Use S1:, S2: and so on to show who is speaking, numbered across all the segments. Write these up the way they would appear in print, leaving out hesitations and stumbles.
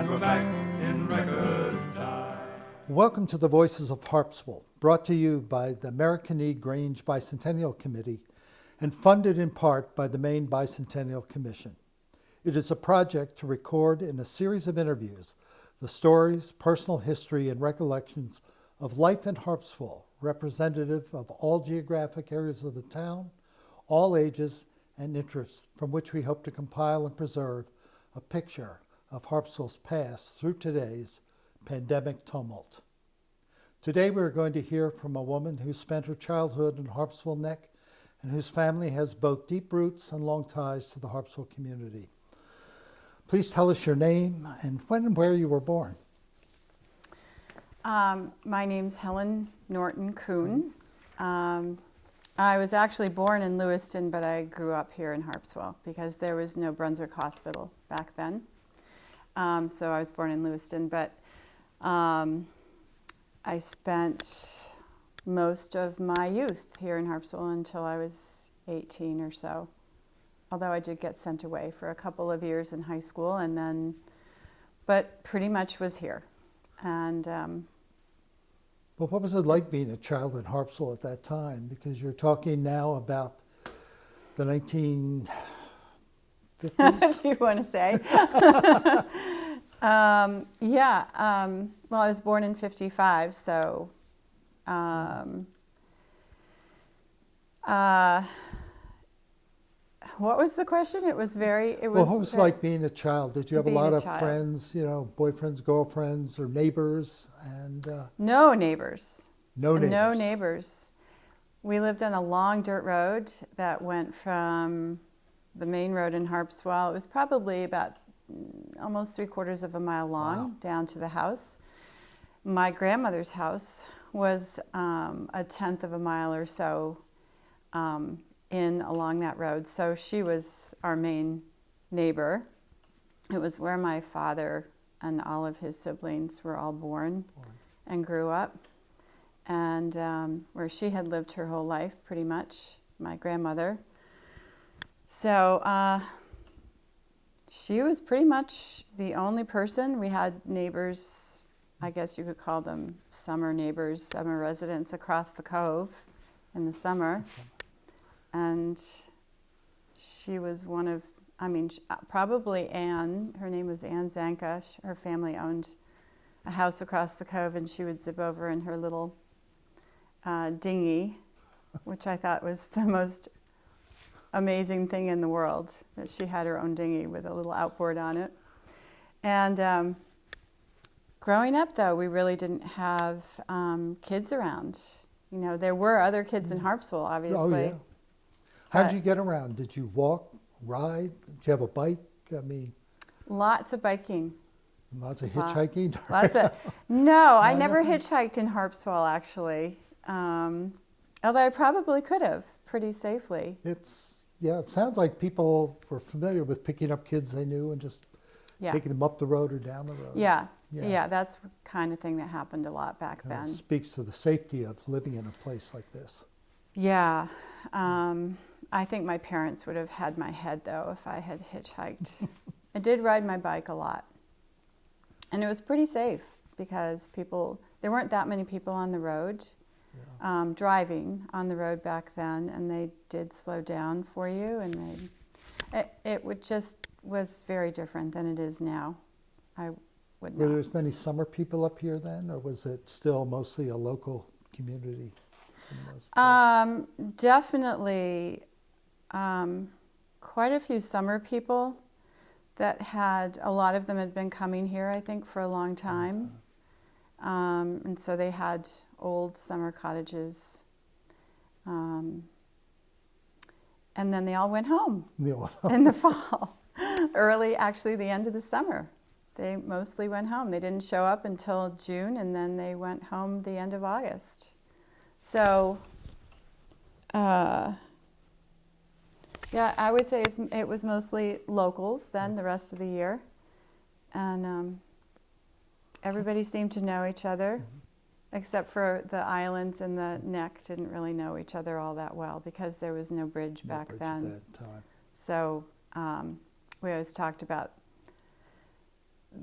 S1: and we're back in record time.
S2: Welcome to the Voices of Harpswell, brought to you by the American E. Grange Bicentennial Committee and funded in part by the Maine Bicentennial Commission. It is a project to record in a series of interviews the stories, personal history, and recollections of life in Harpswell, representative of all geographic areas of the town, all ages and interests, from which we hope to compile and preserve a picture of Harpswell's past through today's pandemic tumult. Today we're going to hear from a woman who spent her childhood in Harpswell Neck and whose family has both deep roots and long ties to the Harpswell community. Please tell us your name and when and where you were born.
S3: My name's Helen Norton Kuhn. I was actually born in Lewiston, but I grew up here in Harpswell because there was no Brunswick Hospital back then. So I was born in Lewiston, but I spent most of my youth here in Harpswell until I was 18 or so. Although I did get sent away for a couple of years in high school, and then, but pretty much was here. And
S2: well, what was it like being a child in Harpswell at that time? Because you're talking now about the 1950s.
S3: What do you want to say? Well, I was born in 55, so what was the question? It was
S2: well, what was it like being a child? Did you have a lot of friends, boyfriends, girlfriends, or neighbors? And
S3: no neighbors.
S2: No neighbors.
S3: No neighbors. We lived on a long dirt road that went from the main road in Harpswell. It was probably about almost 3/4 of a mile long. Wow. Down to the house. My grandmother's house was a 1/10 of a mile or so in along that road. So she was our main neighbor. It was where my father and all of his siblings were all born and grew up, and where she had lived her whole life, pretty much, my grandmother. So she was pretty much the only person. We had neighbors, I guess you could call them summer neighbors, summer residents across the cove in the summer. And she was one of, probably Anne. Her name was Anne Zanka. Her family owned a house across the cove, and she would zip over in her little dinghy, which I thought was the most amazing thing in the world, that she had her own dinghy with a little outboard on it. And growing up, though, we really didn't have kids around. There were other kids in Harpswell, obviously.
S2: Oh, yeah. How did you get around? Did you walk, ride? Did you have a bike?
S3: Lots of biking.
S2: Lots of hitchhiking?
S3: No, I never hitchhiked in Harpswell, actually. Although I probably could have pretty safely.
S2: It sounds like people were familiar with picking up kids they knew and just taking them up the road or down the road.
S3: Yeah, that's the kind of thing that happened a lot back then.
S2: It speaks to the safety of living in a place like this.
S3: Yeah. I think my parents would have had my head, though, if I had hitchhiked. I did ride my bike a lot. And it was pretty safe because there weren't that many people on the road, driving on the road back then, and they did slow down for you, and was very different than it is now. Were
S2: there as many summer people up here then, or was it still mostly a local community?
S3: Definitely quite a few summer people that a lot of them had been coming here, I think, for a long time. And so they had old summer cottages. And then they all went home in the fall. Actually the end of the summer. They mostly went home. They didn't show up until June, and then they went home the end of August. So, I would say it was mostly locals then the rest of the year. And everybody seemed to know each other, except for the islands and the neck didn't really know each other all that well because there was no bridge back then.
S2: At that time.
S3: So we always talked about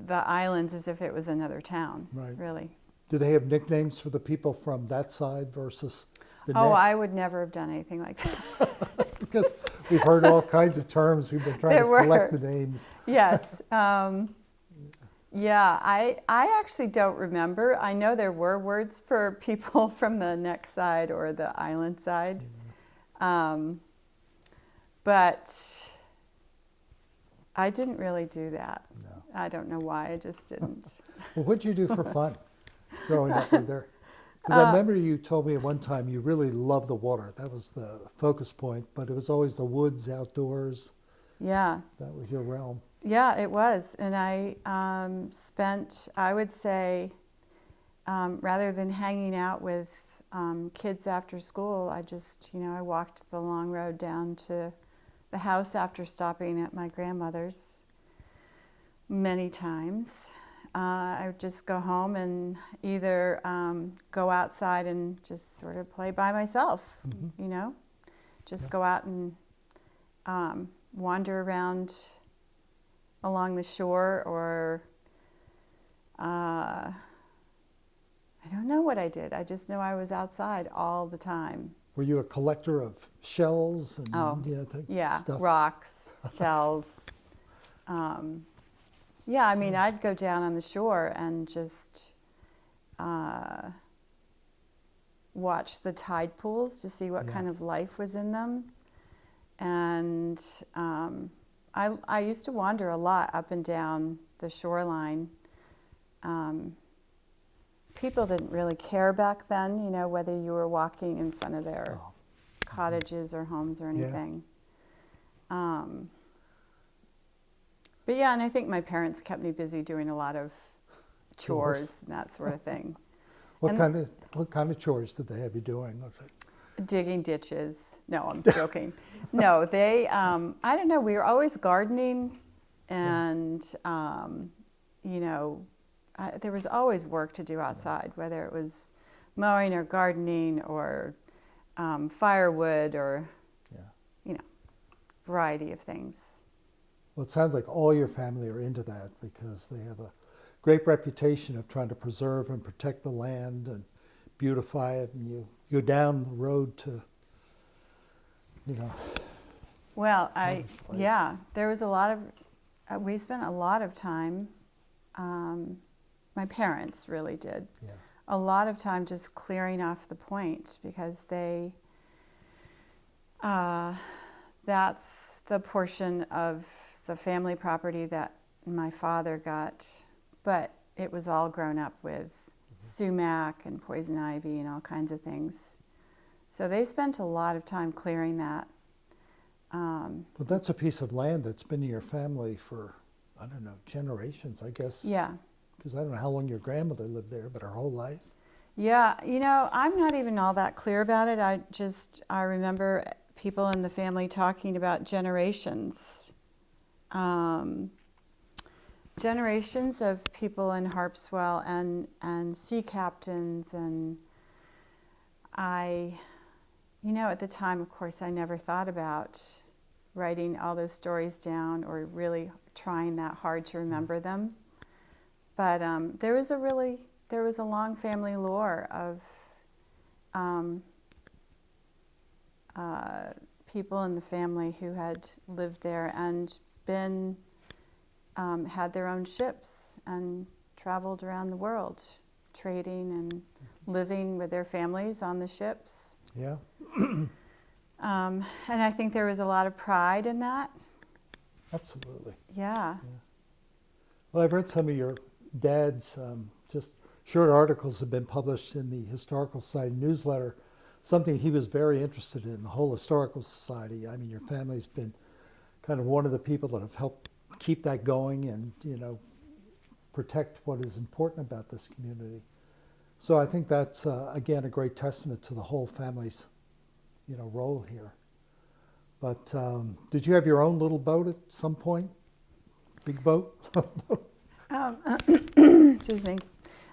S3: the islands as if it was another town,
S2: Right.
S3: really.
S2: Do they have nicknames for the people from that side versus the
S3: Oh,
S2: next?
S3: I would never have done anything like that.
S2: Because we've heard all kinds of terms. We've been trying
S3: There
S2: to collect
S3: were.
S2: the names.
S3: Yes. Yeah, I actually don't remember. I know there were words for people from the neck side or the island side. But I didn't really do that.
S2: No.
S3: I don't know why, I just didn't.
S2: Well, what'd you do for fun growing up with there? Because I remember you told me at one time you really loved the water. That was the focus point, but it was always the woods, outdoors.
S3: Yeah.
S2: That was your realm.
S3: Yeah, it was. And I spent, I would say, rather than hanging out with kids after school, I just, I walked the long road down to the house after stopping at my grandmother's many times. I would just go home and either go outside and just sort of play by myself, just go out and wander around along the shore, or I don't know what I did. I just know I was outside all the time.
S2: Were you a collector of shells and stuff?
S3: Rocks, shells. Yeah, I mean, I'd go down on the shore and just watch the tide pools to see what kind of life was in them. And I used to wander a lot up and down the shoreline. People didn't really care back then, whether you were walking in front of their cottages or homes or anything. But yeah, and I think my parents kept me busy doing a lot of chores and that sort of thing.
S2: What kind of chores did they have you doing? Was it
S3: digging ditches. No, I'm joking. No, they, I don't know, we were always gardening, and, there was always work to do outside, whether it was mowing or gardening or firewood or, variety of things.
S2: Well, it sounds like all your family are into that, because they have a great reputation of trying to preserve and protect the land and beautify it, and you go down the road to,
S3: Well, there was a lot of, we spent a lot of time, my parents really did, a lot of time just clearing off the point, because that's the portion of the family property that my father got, but it was all grown up with sumac and poison ivy and all kinds of things. So they spent a lot of time clearing that.
S2: But that's a piece of land that's been in your family for, I don't know, generations, I guess.
S3: Yeah.
S2: Because I don't know how long your grandmother lived there, but her whole life.
S3: Yeah, I'm not even all that clear about it. I remember people in the family talking about generations. Generations of people in Harpswell and sea captains, and at the time, of course, I never thought about writing all those stories down or really trying that hard to remember them. But there was a long family lore of people in the family who had lived there and been had their own ships and traveled around the world, trading and living with their families on the ships.
S2: Yeah.
S3: And I think there was a lot of pride in that.
S2: Absolutely.
S3: Yeah.
S2: Well, I've read some of your dad's just short articles have been published in the Historical Society newsletter, something he was very interested in, the whole Historical Society. I mean, your family's been kind of one of the people that have helped keep that going and, protect what is important about this community. So I think that's, again, a great testament to the whole family's, role here. But did you have your own little boat at some point? Big boat?
S3: Excuse me.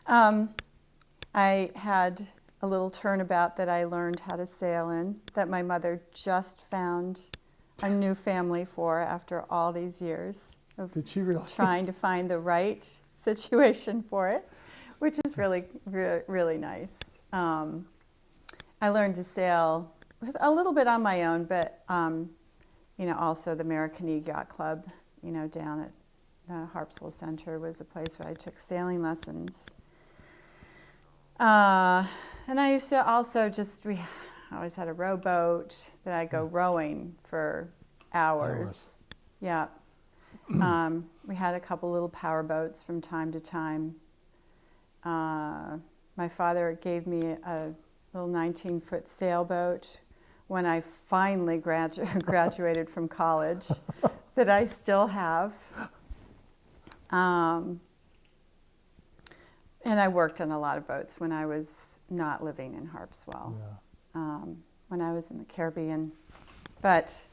S3: I had a little turnabout that I learned how to sail in, that my mother just found a new family for after all these years. of
S2: Did she really?
S3: trying to find the right situation for it, which is really, really nice. I learned to sail a little bit on my own, but also the American Yacht Club, down at the Harpswell Center was a place where I took sailing lessons. And I used to also I always had a rowboat that I'd go rowing for hours. Yeah. We had a couple little power boats from time to time. My father gave me a little 19-foot sailboat when I finally graduated from college that I still have. And I worked on a lot of boats when I was not living in Harpswell, when I was in the Caribbean. But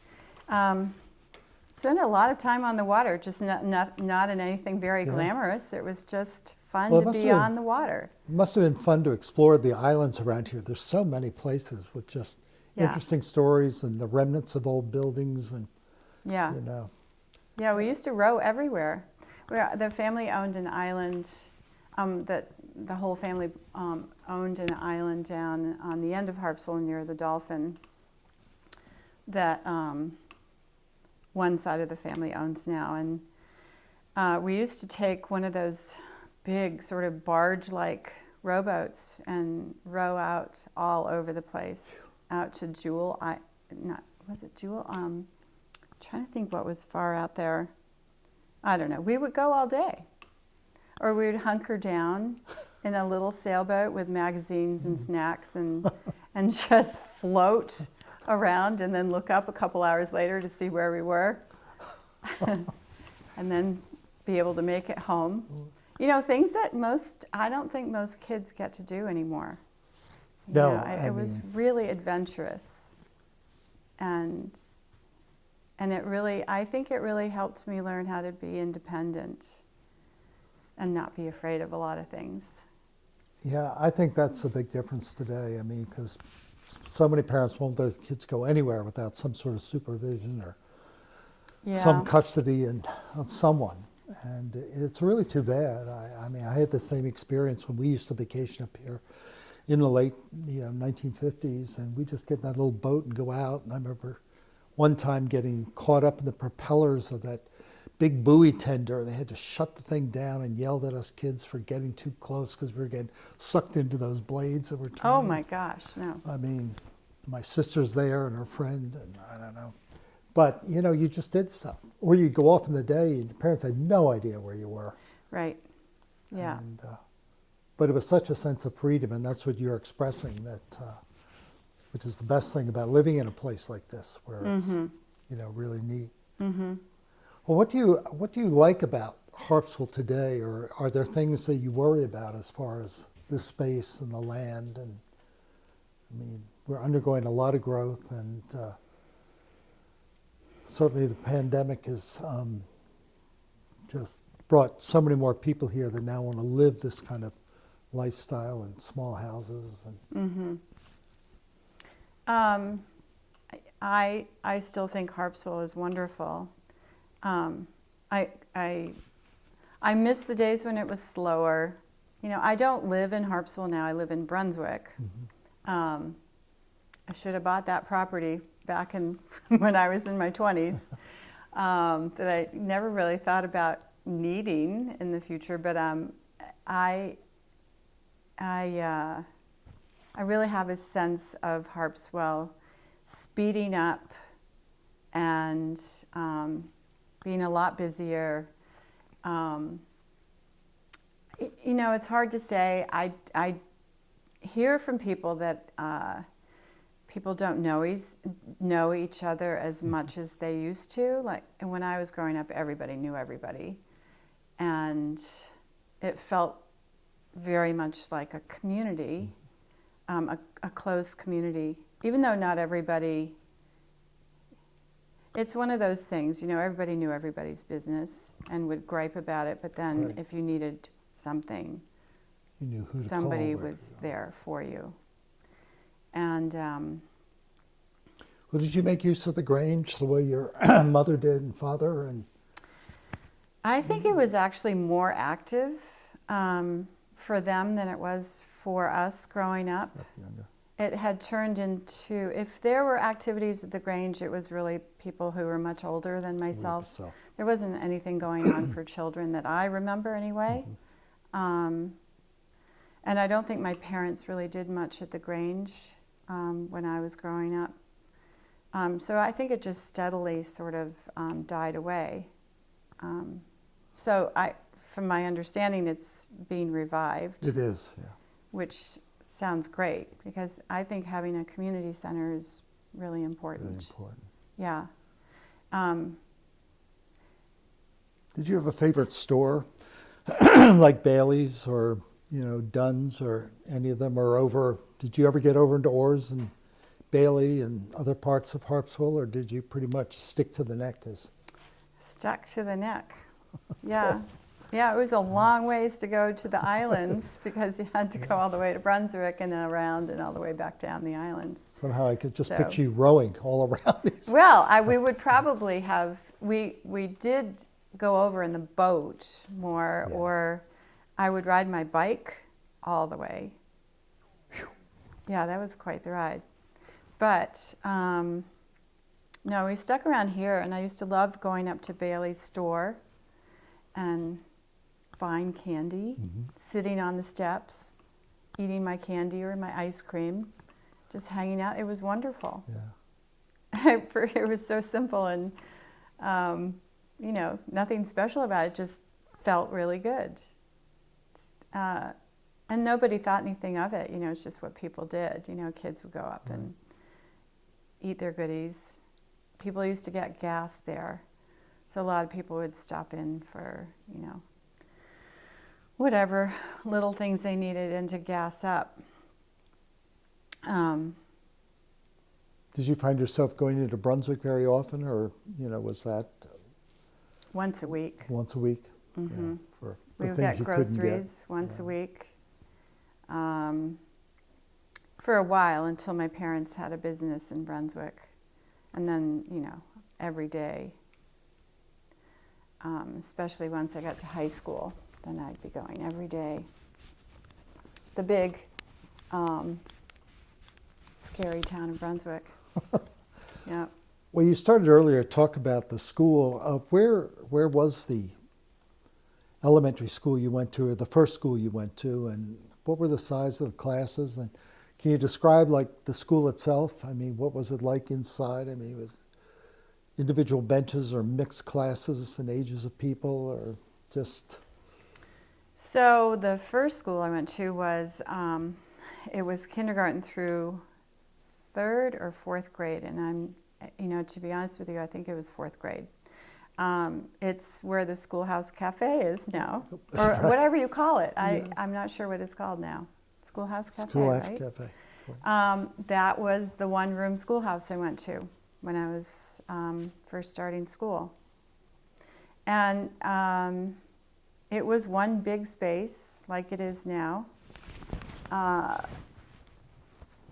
S3: spent a lot of time on the water, just not in anything very glamorous. It was just fun to be on the water.
S2: It must have been fun to explore the islands around here. There's so many places with just interesting stories and the remnants of old buildings and
S3: Yeah, we used to row everywhere. The family owned an island that the whole family owned an island down on the end of Harpswell near the Dolphin that one side of the family owns now. And we used to take one of those big sort of barge-like rowboats and row out all over the place, out to Jewel. Was it Jewel? I'm trying to think what was far out there. I don't know. We would go all day. Or we would hunker down in a little sailboat with magazines and snacks and just float around and then look up a couple hours later to see where we were. And then be able to make it home. Things that I don't think most kids get to do anymore. It was really adventurous. And I think it really helped me learn how to be independent and not be afraid of a lot of things.
S2: Yeah, I think that's a big difference today. I mean, because so many parents won't let kids go anywhere without some sort of supervision or some custody of someone. And it's really too bad. I mean, I had the same experience when we used to vacation up here in the late 1950s, and we just get in that little boat and go out. And I remember one time getting caught up in the propellers of that big buoy tender. They had to shut the thing down and yelled at us kids for getting too close because we were getting sucked into those blades that were turning.
S3: Oh my gosh, no.
S2: I mean, my sister's there and her friend, and I don't know. But, you just did stuff. Or you'd go off in the day and your parents had no idea where you were.
S3: Right, yeah.
S2: And, but it was such a sense of freedom, and that's what you're expressing, which is the best thing about living in a place like this, where it's, really neat. Mm-hmm. Well, what do you like about Harpswell today, or are there things that you worry about as far as the space and the land? And I mean, we're undergoing a lot of growth, and certainly the pandemic has just brought so many more people here that now want to live this kind of lifestyle in small houses. And
S3: I still think Harpswell is wonderful. I miss the days when it was slower. I don't live in Harpswell now. I live in Brunswick. Mm-hmm. I should have bought that property back when I was in my 20s that I never really thought about needing in the future. But I really have a sense of Harpswell speeding up and being a lot busier. It's hard to say. I hear from people that people don't know each other as much as they used to. Like when I was growing up, everybody knew everybody, and it felt very much like a community, a close community. Even though not everybody. It's one of those things, everybody knew everybody's business and would gripe about it, but then if you needed something,
S2: you knew who to
S3: somebody
S2: call
S3: was there for you. And
S2: well, did you make use of the Grange the way your mother did and father? And
S3: I think it was actually more active for them than it was for us growing up.
S2: Younger.
S3: It had turned into, if there were activities at the Grange, it was really people who were much older than myself.
S2: So,
S3: There wasn't anything going on for children that I remember anyway. And I don't think my parents really did much at the Grange when I was growing up. So I think it just steadily sort of died away. So from my understanding, it's being revived.
S2: it is, yeah.
S3: Which sounds great, because I think having a community center is really important.
S2: Really important.
S3: Yeah.
S2: Did you have a favorite store, like Bailey's or Dunn's or any of them? Or did you ever get over into Orr's and Bailey and other parts of Harpswell, or did you pretty much stick to the neck?
S3: Stuck to the neck. Yeah. Yeah, it was a long ways to go to the islands because you had to go all the way to Brunswick and then around and all the way back down the islands.
S2: Somehow I could just
S3: So-
S2: picture you rowing all around these.
S3: Well, we would probably have, we did go over in the boat more,
S2: Yeah.
S3: or I would ride my bike all the way. Yeah, that was quite the ride. But no, we stuck around here, and I used to love going up to Bailey's store and buying candy, sitting on the steps, eating my candy or my ice cream, just hanging out. It was wonderful.
S2: Yeah.
S3: It was so simple and, nothing special about it. Just felt really good. And nobody thought anything of it. It's just what people did. Kids would go up and eat their goodies. People used to get gas there. So a lot of people would stop in for, whatever little things they needed and to gas up.
S2: Did you find yourself going into Brunswick very often, or was that
S3: Once a week.
S2: once a week?
S3: Mm-hmm.
S2: Yeah, for
S3: We would
S2: things
S3: get
S2: you couldn't
S3: groceries once a week. For a while, until my parents had a business in Brunswick. And then, every day. Especially once I got to high school, then I'd be going every day. The big, scary town of Brunswick. Yeah.
S2: Well, you started earlier to talk about the school. Where was the elementary school you went to, or the first school you went to, and what were the size of the classes? And can you describe the school itself? I mean, what was it like inside? I mean, it was individual benches or mixed classes and ages of people, or just?
S3: So the first school I went to was, it was kindergarten through 3rd or 4th grade, and to be honest with you, I think it was 4th grade. It's where the Schoolhouse Cafe is now, or whatever you call it. I'm not sure what it's called now. Schoolhouse Cafe,
S2: Schoolhouse
S3: right?
S2: Cafe.
S3: That was the one-room schoolhouse I went to when I was first starting school. And it was one big space, like it is now.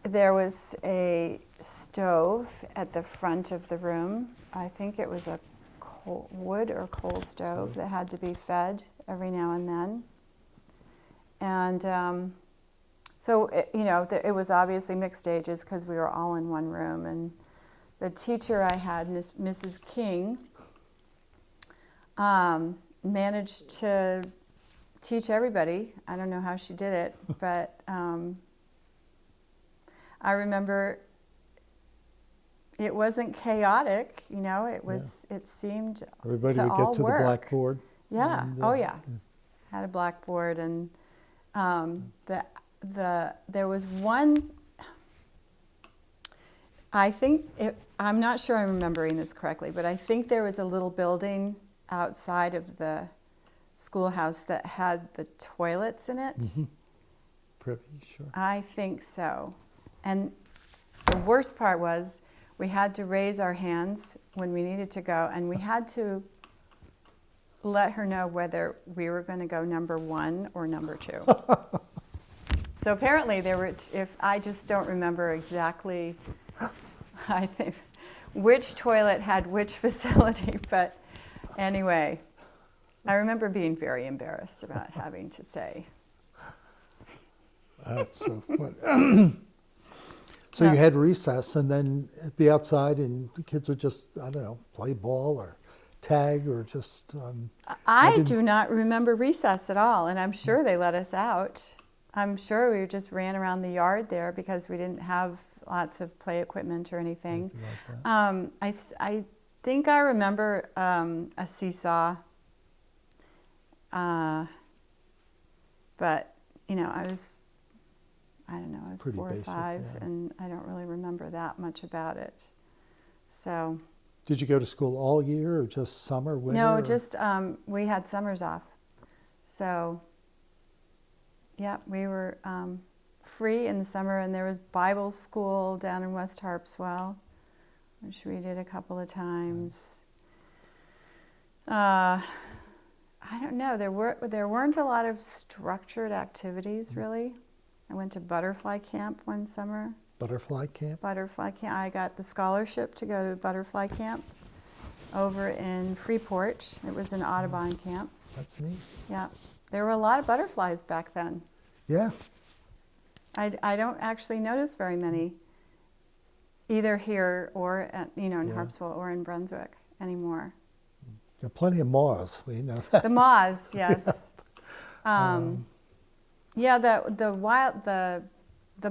S3: There was a stove at the front of the room. I think it was a wood or coal stove that had to be fed every now and then. And so, it was obviously mixed ages because we were all in one room. And the teacher I had, Mrs. King, managed to teach everybody. I don't know how she did it, but I remember it wasn't chaotic, it seemed
S2: Everybody
S3: to
S2: would
S3: all
S2: get to
S3: work.
S2: the blackboard.
S3: Yeah,
S2: And,
S3: oh yeah. Had a blackboard, and there was one, I think, I'm not sure I'm remembering this correctly, but I think there was a little building outside of the schoolhouse that had the toilets in it.
S2: Mm-hmm. Pretty sure.
S3: I think so. And the worst part was we had to raise our hands when we needed to go, and we had to let her know whether we were going to go number 1 or number 2. So apparently there were, if I just don't remember exactly, I think, which toilet had which facility, but anyway, I remember being very embarrassed about having to say.
S2: That's so fun. So
S3: Yeah.
S2: you had recess, and then be outside, and the kids would just, I don't know, play ball or tag or just.
S3: I do not remember recess at all, and I'm sure they let us out. I'm sure we just ran around the yard there because we didn't have lots of play equipment or anything.
S2: Like
S3: I think I remember a seesaw, but you know, I don't know, I was
S2: Pretty
S3: 4 or
S2: basic,
S3: 5,
S2: yeah.
S3: and I don't really remember that much about it. So.
S2: Did you go to school all year or just summer, winter?
S3: No,
S2: or-
S3: just we had summers off. So, yeah, we were free in the summer, and there was Bible school down in West Harpswell, which we did a couple of times. I don't know. There weren't a lot of structured activities, really. I went to butterfly camp one summer.
S2: Butterfly camp?
S3: Butterfly camp. I got the scholarship to go to butterfly camp over in Freeport. It was an Audubon camp.
S2: That's neat.
S3: Yeah, there were a lot of butterflies back then.
S2: Yeah.
S3: I don't actually notice very many, either here or in
S2: Yeah.
S3: Harpswell or in Brunswick anymore.
S2: There are plenty of moths. We know that.
S3: The moths, yes. Yeah, the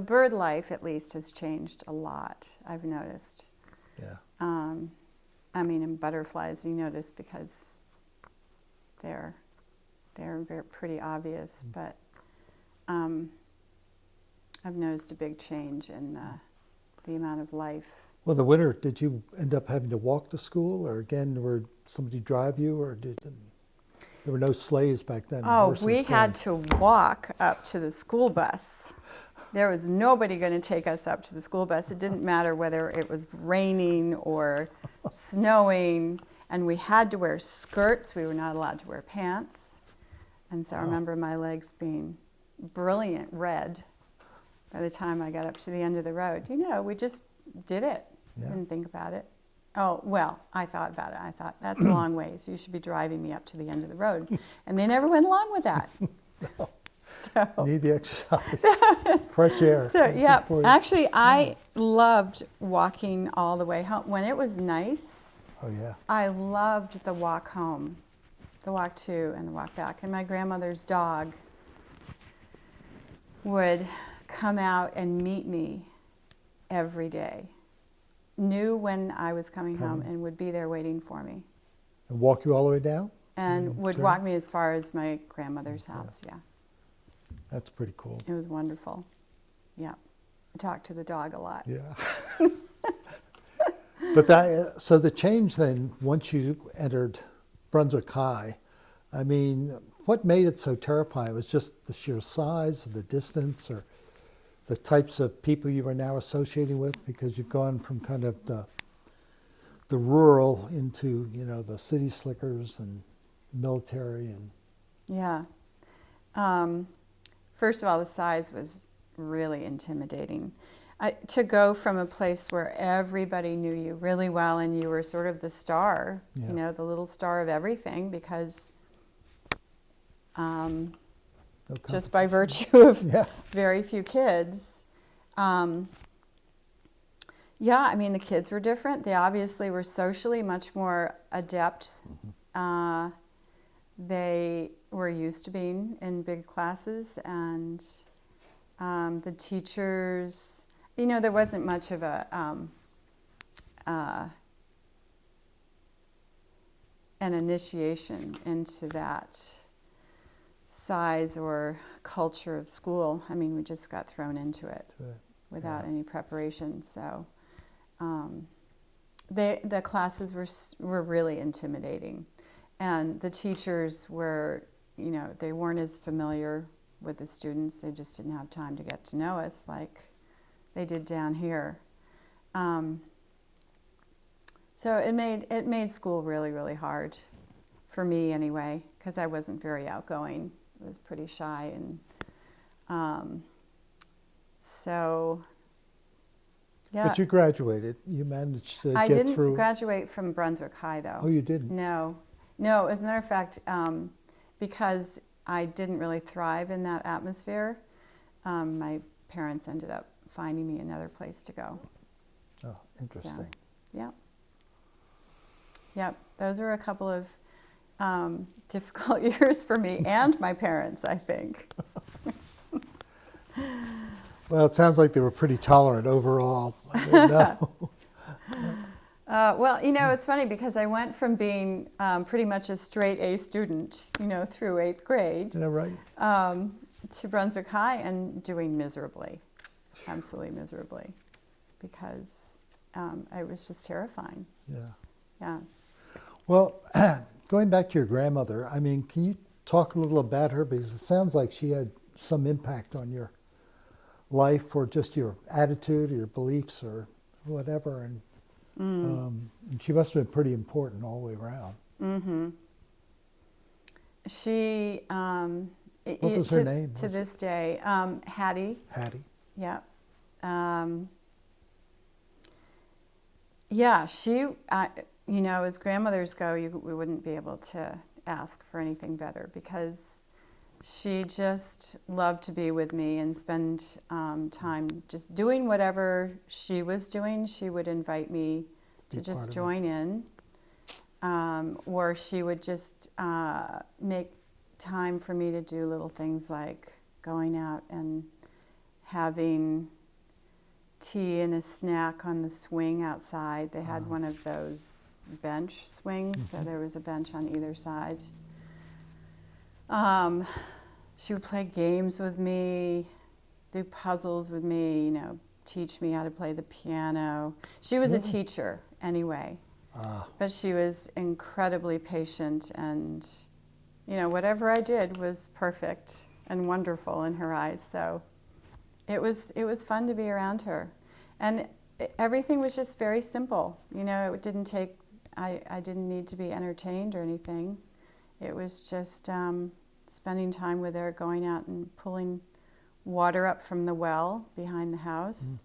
S3: bird life at least has changed a lot. I've noticed.
S2: Yeah.
S3: I mean, in butterflies, you notice because they're very pretty obvious, but I've noticed a big change in the amount of life.
S2: Well, the winter, did you end up having to walk to school, or again, were somebody drive you, or there were no sleighs back then?
S3: Oh,
S2: horses
S3: we had
S2: going?
S3: to walk up to the school bus. There was nobody going to take us up to the school bus. It didn't matter whether it was raining or snowing, and we had to wear skirts. We were not allowed to wear pants. And so I remember my legs being brilliant red by the time I got up to the end of the road. You know, we just did it.
S2: Yeah.
S3: Didn't think about it. Oh, well, I thought about it. I thought, that's a long ways. You should be driving me up to the end of the road. And they never went along with that. So,
S2: You need the exercise, fresh air.
S3: so yeah,
S2: Before you-
S3: actually, I loved walking all the way home. When it was nice,
S2: Oh, yeah.
S3: I loved the walk home, the walk to and the walk back. And my grandmother's dog would come out and meet me every day, knew when I was coming home, and would be there waiting for me,
S2: And walk you all the way down?
S3: and would
S2: Sure.
S3: walk me as far as my grandmother's house. Yeah,
S2: That's pretty cool.
S3: it was wonderful. Yeah, I talked to the dog a lot.
S2: Yeah. But that, so the change then, once you entered Brunswick High, I mean, what made it so terrifying? Was just the sheer size, or the distance, or the types of people you were now associating with? Because you've gone from kind of the rural into, you know, the city slickers and military and.
S3: Yeah. First of all, the size was really intimidating. To go from a place where everybody knew you really well and you were sort of the star,
S2: Yeah.
S3: you know, the little star of everything, because
S2: No
S3: just by virtue of
S2: Yeah.
S3: very few kids. Yeah, I mean, the kids were different. They obviously were socially much more adept. They were used to being in big classes, and the teachers, you know, there wasn't much of an initiation into that size or culture of school. I mean, we just got thrown into it without any preparation. So the classes were really intimidating, and the teachers were, you know, they weren't as familiar with the students. They just didn't have time to get to know us like they did down here. So it made school really, really hard for me anyway, because I wasn't very outgoing. I was pretty shy, and so yeah.
S2: But you graduated. You managed to
S3: I
S2: get
S3: didn't
S2: through.
S3: graduate from Brunswick High, though.
S2: Oh, you didn't?
S3: No, No, as a matter of fact, because I didn't really thrive in that atmosphere, my parents ended up finding me another place to go.
S2: Oh, interesting.
S3: Yeah. Yep. Those were a couple of difficult years for me and my parents, I think.
S2: Well, it sounds like they were pretty tolerant overall. I don't know.
S3: Well, it's funny because I went from being pretty much a straight A student, through 8th grade,
S2: Yeah, right.
S3: to Brunswick High and doing miserably, absolutely miserably, because it was just terrifying.
S2: Yeah.
S3: Yeah.
S2: Well, going back to your grandmother, I mean, can you talk a little about her? Because it sounds like she had some impact on your life, or just your attitude or your beliefs or whatever. And she must have been pretty important all the way around.
S3: Mm-hmm. She,
S2: What was her name?
S3: To this day, Hattie.
S2: Hattie.
S3: Yeah. Yeah, she, as grandmothers go, we wouldn't be able to ask for anything better, because she just loved to be with me and spend time just doing whatever she was doing. She would invite me to just join in, or she would just make time for me to do little things like going out and having tea and a snack on the swing outside. They had one of those bench swings, so there was a bench on either side. She would play games with me, do puzzles with me, teach me how to play the piano. She was a teacher anyway, but she was incredibly patient, and whatever I did was perfect and wonderful in her eyes. So it was fun to be around her, and everything was just very simple. It didn't take. I didn't need to be entertained or anything. It was just spending time with her, going out and pulling water up from the well behind the house.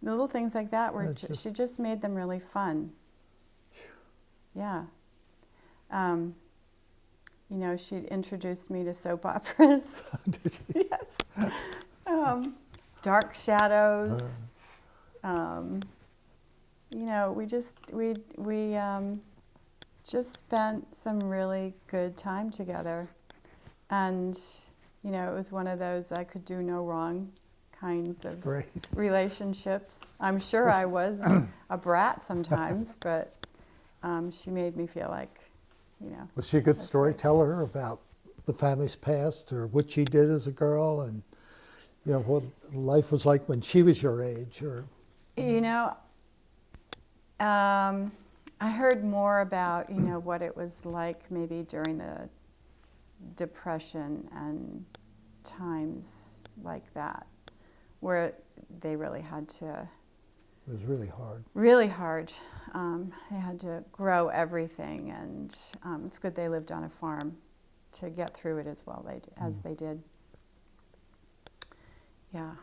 S3: Little things like that were she just made them really fun. Yeah. She'd introduced me to soap operas.
S2: Did she?
S3: Yes. Dark Shadows. We just spent some really good time together. And, it was one of those I could do no wrong kinds of relationships. I'm sure I was a brat sometimes, but she made me feel like,
S2: Was she a good storyteller about the family's past, or what she did as a girl, and, what life was like when she was your age? Or
S3: I heard more about, what it was like maybe during the Depression and times like that, where they really had to.
S2: It was really hard.
S3: Really hard. They had to grow everything, and it's good they lived on a farm to get through it as well as they did. Yeah.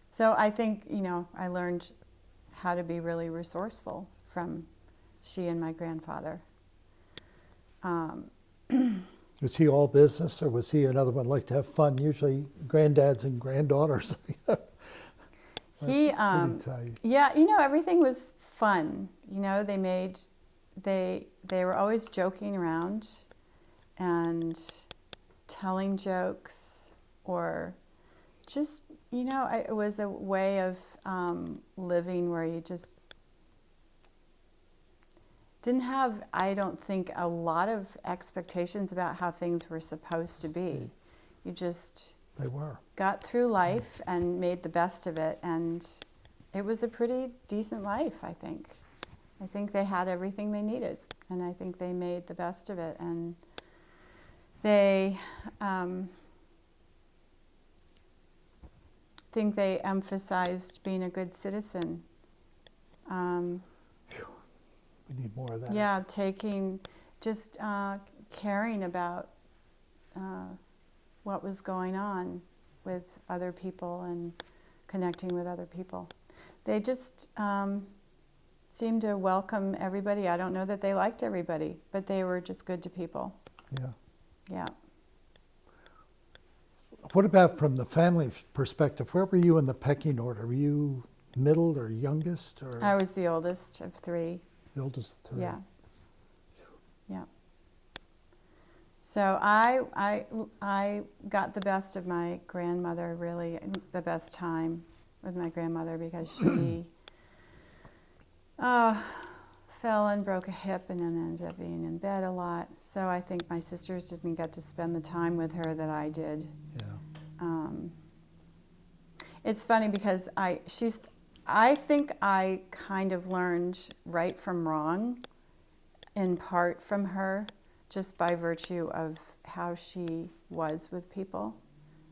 S3: So I think, I learned how to be really resourceful from she and my grandfather.
S2: Was he all business, or was he another one like to have fun? Usually granddads and granddaughters.
S3: Everything was fun. They were always joking around and telling jokes, or just, it was a way of living where you just didn't have, I don't think, a lot of expectations about how things were supposed to be. You just got through life and made the best of it, and it was a pretty decent life, I think. I think they had everything they needed, and I think they made the best of it, and they think they emphasized being a good citizen.
S2: We need more of that.
S3: Yeah, just caring about what was going on with other people and connecting with other people. They just, seemed to welcome everybody. I don't know that they liked everybody, but they were just good to people.
S2: Yeah.
S3: Yeah.
S2: What about from the family perspective? Where were you in the pecking order? Were you middle or youngest, or
S3: I was the oldest of three.
S2: the oldest of three?
S3: Yeah. Yeah. So I got the best of my grandmother, really, the best time with my grandmother, because she fell and broke a hip and then ended up being in bed a lot. So I think my sisters didn't get to spend the time with her that I did.
S2: Yeah.
S3: It's funny because I think I kind of learned right from wrong, in part from her, just by virtue of how she was with people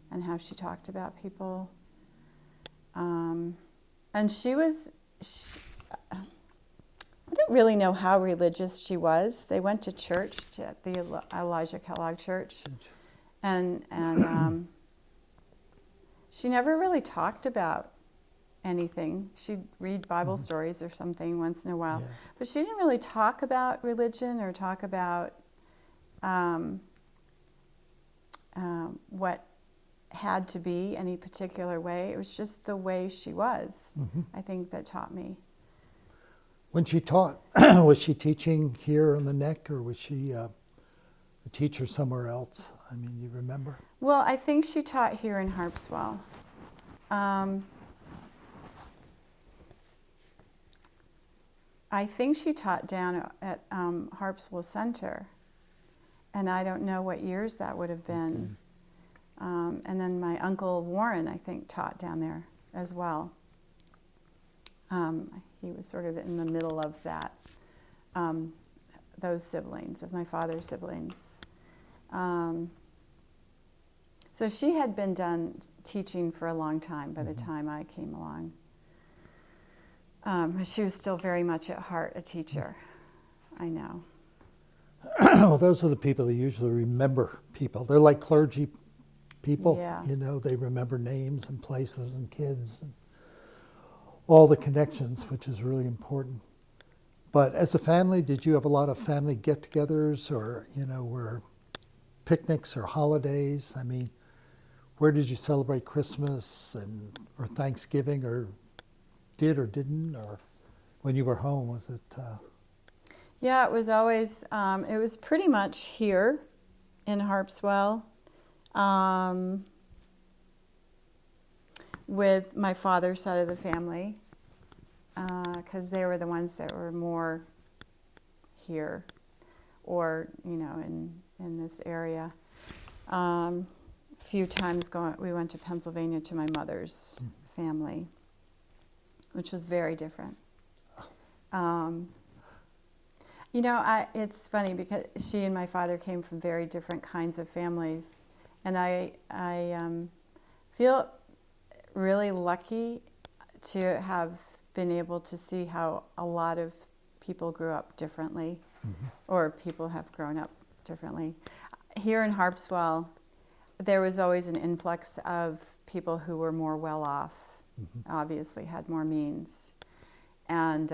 S3: and how she talked about people. And I don't really know how religious she was. They went to church, at the Elijah Kellogg Church, and she never really talked about anything. She'd read Bible stories or something once in a while, but she didn't really talk about religion or talk about what had to be any particular way. It was just the way she was, I think, that taught me.
S2: When she taught, was she teaching here on the Neck, or was she a teacher somewhere else? I mean, you remember?
S3: Well, I think she taught here in Harpswell. I think she taught down at Harpswell Center, and I don't know what years that would have been. And then my uncle Warren, I think, taught down there as well. He was sort of in the middle of that, those siblings, of my father's siblings. So she had been done teaching for a long time by the time I came along. She was still very much at heart a teacher, I know.
S2: Well, those are the people that usually remember people. They're like clergy people.
S3: Yeah.
S2: You know, they remember names and places and kids and all the connections, which is really important. But as a family, did you have a lot of family get-togethers, or, you know, were picnics or holidays? I mean, where did you celebrate Christmas or Thanksgiving, or did or didn't, or when you were home, was it?
S3: Yeah, it was always, it was pretty much here in Harpswell, with my father's side of the family, because they were the ones that were more here, or, you know, in this area. A few times we went to Pennsylvania to my mother's family, which was very different. You know, it's funny because she and my father came from very different kinds of families, and I feel really lucky to have been able to see how a lot of people grew up differently, or people have grown up differently. Here in Harpswell, there was always an influx of people who were more well off, obviously had more means, and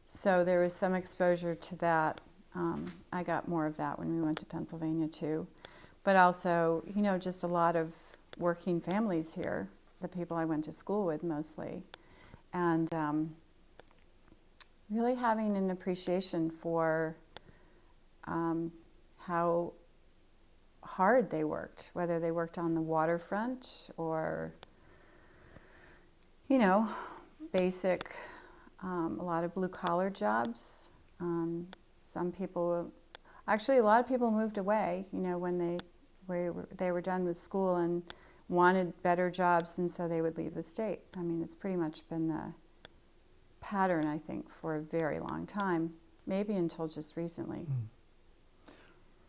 S3: so there was some exposure to that. I got more of that when we went to Pennsylvania too, but also, you know, just a lot of working families here, the people I went to school with mostly, and really having an appreciation for how hard they worked, whether they worked on the waterfront or, you know, basic, a lot of blue-collar jobs. Some people, actually a lot of people moved away, you know, when they were done with school and wanted better jobs, and so they would leave the state. I mean, it's pretty much been the pattern, I think, for a very long time, maybe until just recently.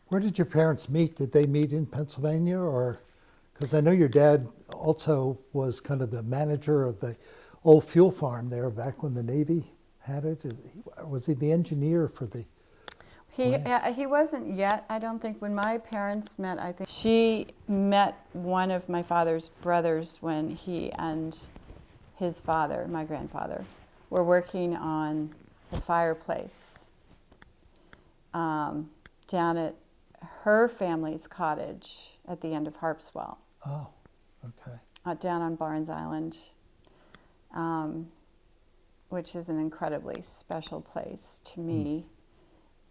S2: Where did your parents meet? Did they meet in Pennsylvania, or, because I know your dad also was kind of the manager of the old fuel farm there back when the Navy had it. Was he the engineer for the
S3: He wasn't yet, I don't think. When my parents met, I think she met one of my father's brothers when he and his father, my grandfather, were working on the fireplace down at her family's cottage at the end of Harpswell.
S2: Oh, okay.
S3: Down on Barnes Island, which is an incredibly special place to me.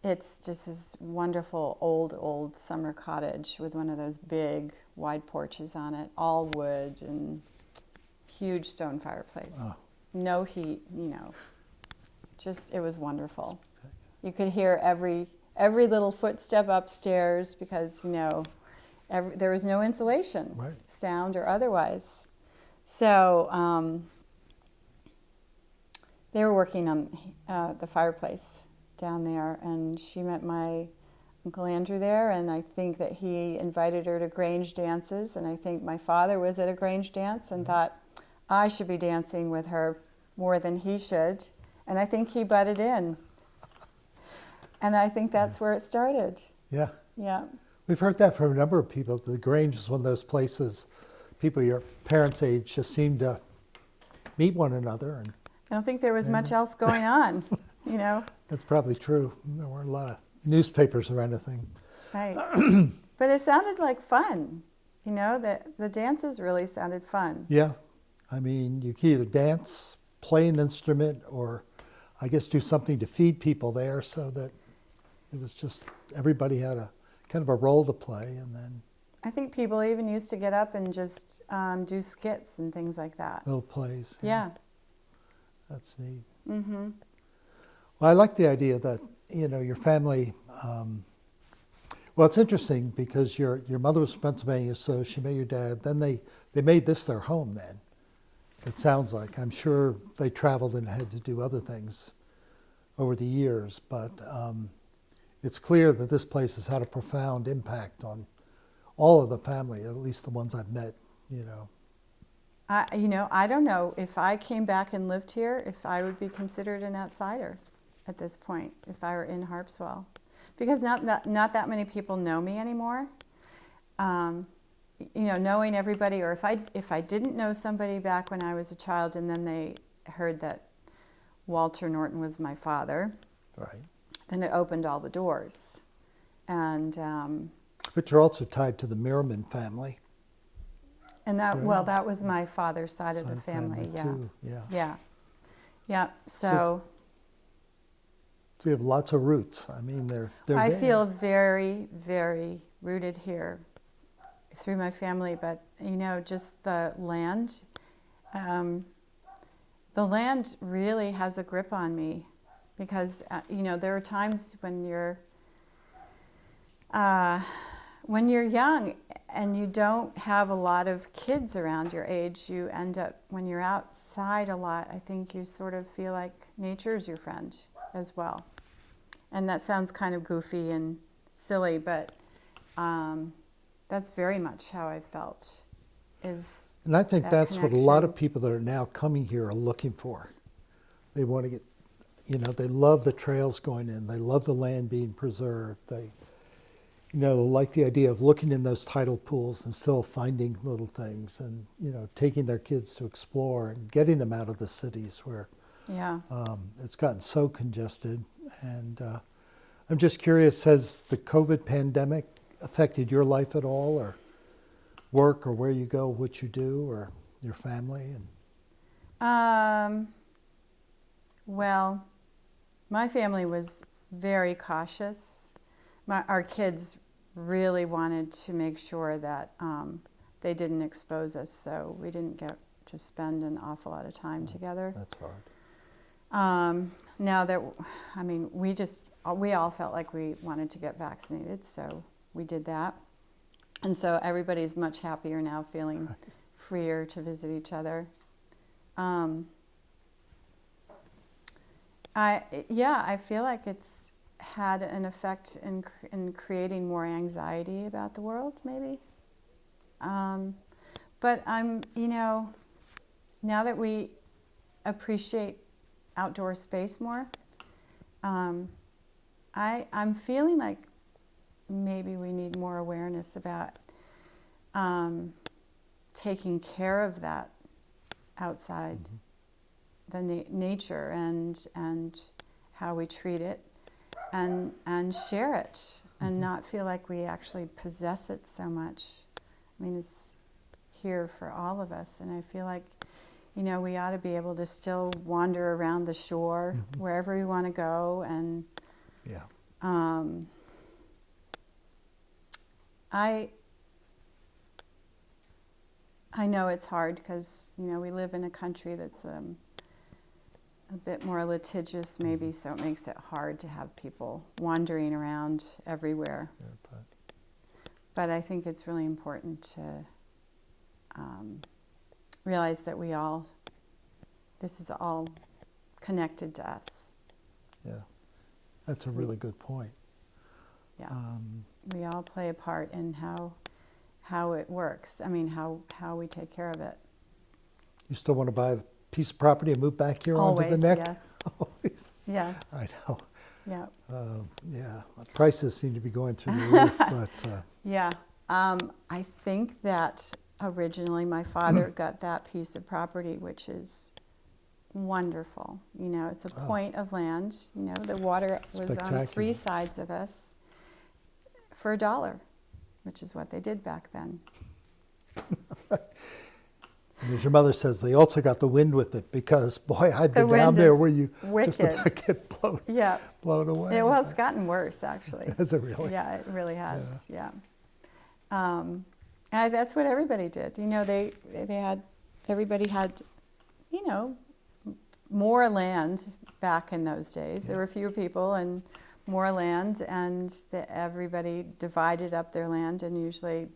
S3: It's just this wonderful old summer cottage with one of those big wide porches on it, all wood and huge stone fireplace.
S2: Oh.
S3: No heat, just it was wonderful. You could hear every little footstep upstairs because there was no insulation,
S2: Right.
S3: sound or otherwise. So they were working on the fireplace down there, and she met my Uncle Andrew there, and I think that he invited her to Grange dances, and I think my father was at a Grange dance and thought I should be dancing with her more than he should, and I think he butted in. And I think that's where it started.
S2: Yeah.
S3: Yeah.
S2: We've heard that from a number of people. The Grange is one of those places people your parents' age just seem to meet one another. And
S3: I don't think there was much else going on,
S2: that's probably true. There weren't a lot of newspapers or anything.
S3: Right. But it sounded like fun. The dances really sounded fun.
S2: Yeah. I mean, you could either dance, play an instrument, or I guess do something to feed people there, so that it was just everybody had a kind of a role to play. And then
S3: I think people even used to get up and just do skits and things like that.
S2: little plays.
S3: Yeah.
S2: That's neat.
S3: Mm-hmm.
S2: Well, I like the idea that, your family, well, it's interesting because your mother was from Pennsylvania, so she met your dad. Then they made this their home then. It sounds like. I'm sure they traveled and had to do other things over the years, but it's clear that this place has had a profound impact on all of the family, at least the ones I've met,
S3: I don't know if I came back and lived here, if I would be considered an outsider at this point, if I were in Harpswell. Because not that many people know me anymore. Knowing everybody, or if I didn't know somebody back when I was a child and then they heard that Walter Norton was my father,
S2: right?
S3: Then it opened all the doors. And
S2: but you're also tied to the Merriman family.
S3: And that,
S2: Right.
S3: well, that was my father's side of the family, yeah.
S2: Too. Yeah.
S3: Yeah. Yeah. So
S2: you have lots of roots. I mean, they're
S3: I
S2: there.
S3: feel very, very rooted here through my family, but just the land really has a grip on me because there are times when you're young and you don't have a lot of kids around your age. You end up, when you're outside a lot, I think you sort of feel like nature is your friend as well. And that sounds kind of goofy and silly, but that's very much how I felt.
S2: And I think that's what a lot of people that are now coming here are looking for. They want to get, they love the trails going in. They love the land being preserved. They, like the idea of looking in those tidal pools and still finding little things and, taking their kids to explore and getting them out of the cities where it's gotten so congested. And I'm just curious, has the COVID pandemic affected your life at all, or work, or where you go, what you do, or your family?
S3: Well, my family was very cautious. Our kids really wanted to make sure that they didn't expose us, so we didn't get to spend an awful lot of time together.
S2: That's hard.
S3: Now that, we all felt like we wanted to get vaccinated, so we did that. And so everybody's much happier now, feeling freer to visit each other. I feel like it's had an effect in creating more anxiety about the world, maybe. But now that we appreciate outdoor space more, I'm feeling like maybe we need more awareness about taking care of that outside nature and how we treat it, and share it, and not feel like we actually possess it so much. I mean, it's here for all of us, and I feel like, we ought to be able to still wander around the shore wherever we want to go, and
S2: Yeah.
S3: I know it's hard because, we live in a country that's a bit more litigious maybe, so it makes it hard to have people wandering around everywhere.
S2: Yeah,
S3: But I think it's really important to realize that this is all connected to us.
S2: yeah. That's a really good point.
S3: Yeah. We all play a part in how it works. I mean, how we take care of it.
S2: You still want to buy a piece of property and move back here onto the
S3: Always,
S2: neck?
S3: yes.
S2: Always.
S3: Yes.
S2: I know.
S3: Yeah.
S2: Yeah. The prices seem to be going through the roof, but
S3: Yeah. I think that originally my father got that piece of property, which is wonderful. It's a point of land. The water was on 3 sides of us for $1, which is what they did back then.
S2: and as your mother says, they also got the wind with it because, boy, I've
S3: The
S2: been down
S3: wind
S2: there
S3: is
S2: where you
S3: wicked.
S2: just about get blown away.
S3: Well, it's gotten worse, actually.
S2: Has it really?
S3: Yeah, it really has. Yeah. And that's what everybody did. Everybody had, more land back in those days. There were fewer people and more land, and everybody divided up their land and usually,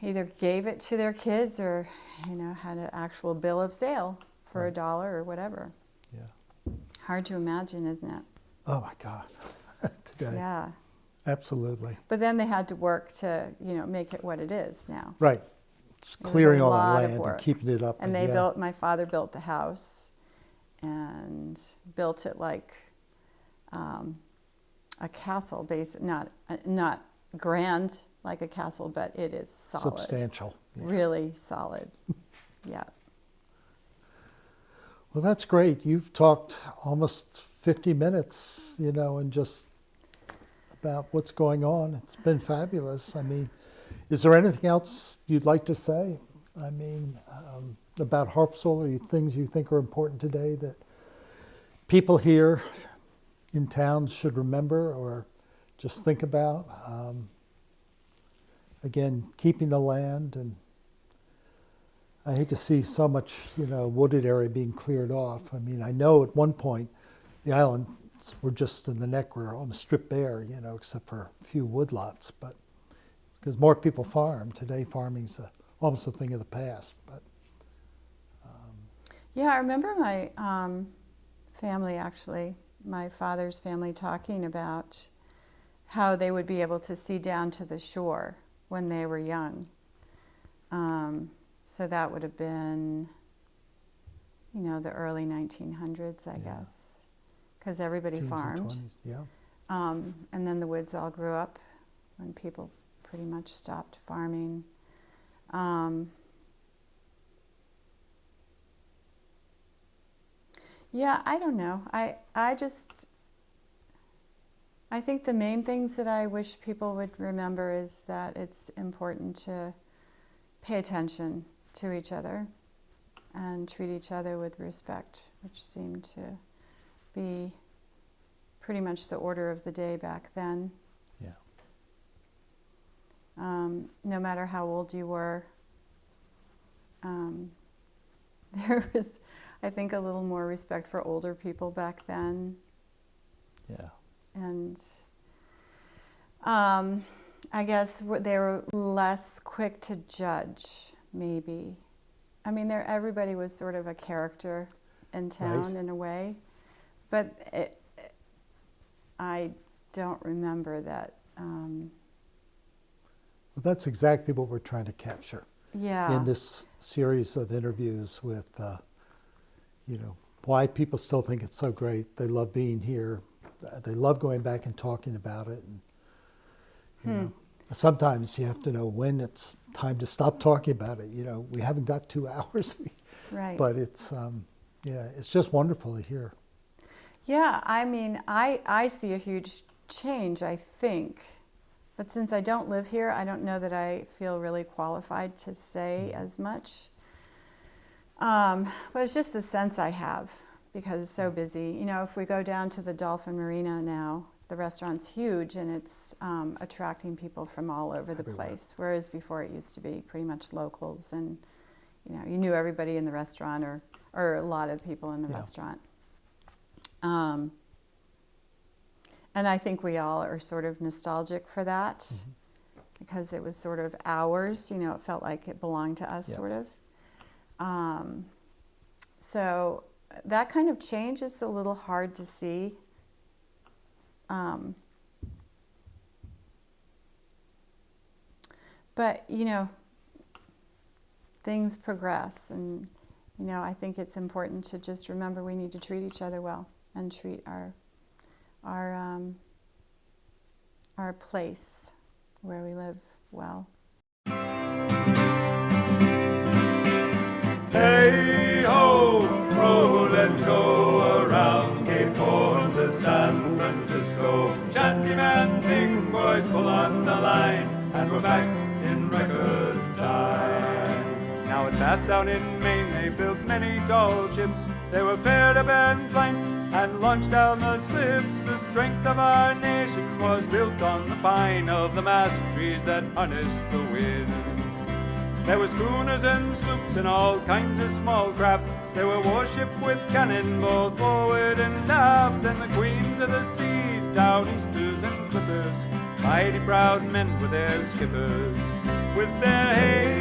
S3: either gave it to their kids or, had an actual bill of sale for $1 or whatever.
S2: Yeah.
S3: Hard to imagine, isn't it?
S2: Oh my God. Today.
S3: Yeah.
S2: Absolutely.
S3: But then they had to work to, make it what it is now.
S2: Right. It's
S3: It was
S2: clearing
S3: a
S2: all
S3: lot
S2: that
S3: of
S2: land and
S3: work.
S2: keeping it up.
S3: And my father built the house and built it like a castle, not grand like a castle, but it is solid.
S2: Substantial. Yeah.
S3: Really solid. Yeah.
S2: Well, that's great. You've talked almost 50 minutes, and just about what's going on. It's been fabulous. I mean, is there anything else you'd like to say? I mean, about Harpswell, or things you think are important today that people here in town should remember or just think about? Again, keeping the land, and I hate to see so much, wooded area being cleared off. I mean, I know at one point the islands were just in the neck, were almost stripped bare, except for a few woodlots, but because more people farm. Today, farming's almost a thing of the past. But
S3: Yeah, I remember my family, actually, my father's family, talking about how they would be able to see down to the shore when they were young. So that would have been, the early 1900s, I guess, because everybody
S2: teens and
S3: farmed.
S2: 20s, yeah.
S3: And then the woods all grew up when people pretty much stopped farming. Yeah, I don't know. I think the main things that I wish people would remember is that it's important to pay attention to each other and treat each other with respect, which seemed to be pretty much the order of the day back then.
S2: Yeah.
S3: No matter how old you were, there was, I think, a little more respect for older people back then.
S2: Yeah.
S3: And I guess they were less quick to judge, maybe. I mean, everybody was sort of a character in town,
S2: Right.
S3: in a way. But I don't remember that.
S2: Well, that's exactly what we're trying to capture
S3: Yeah.
S2: in this series of interviews with, why people still think it's so great. They love being here. They love going back and talking about it. And, you know, sometimes you have to know when it's time to stop talking about it. We haven't got 2 hours,
S3: Right.
S2: but it's Yeah, it's just wonderful to hear.
S3: Yeah, I mean, I see a huge change, I think. But since I don't live here, I don't know that I feel really qualified to say as much. But it's just the sense I have because it's so busy. You know, if we go down to the Dolphin Marina now, the restaurant's huge and it's attracting people from all over the place. Whereas before it used to be pretty much locals and, you know, you knew everybody in the restaurant or a lot of people in the restaurant. And I think we all are sort of nostalgic for that because it was sort of ours, you know, it felt like it belonged to us sort of. So that kind of change is a little hard to see. But, you know, things progress and, you know, I think it's important to just remember we need to treat each other well and treat our place where we live well.
S1: Hey ho, roll and go around Cape Horn to San Francisco. Shantyman, sing, boys, pull on the line, and we're back in record time. Now at Bath down in Maine, they built many tall ships. They were paired up and flanked and launched down the slips. The strength of our nation was built on the pine of the mast trees that harnessed the wind. There were schooners and sloops and all kinds of small craft. There were warships with cannon both forward and aft, and the queens of the seas, Downeasters and Clippers, mighty proud men were their skippers. With their hay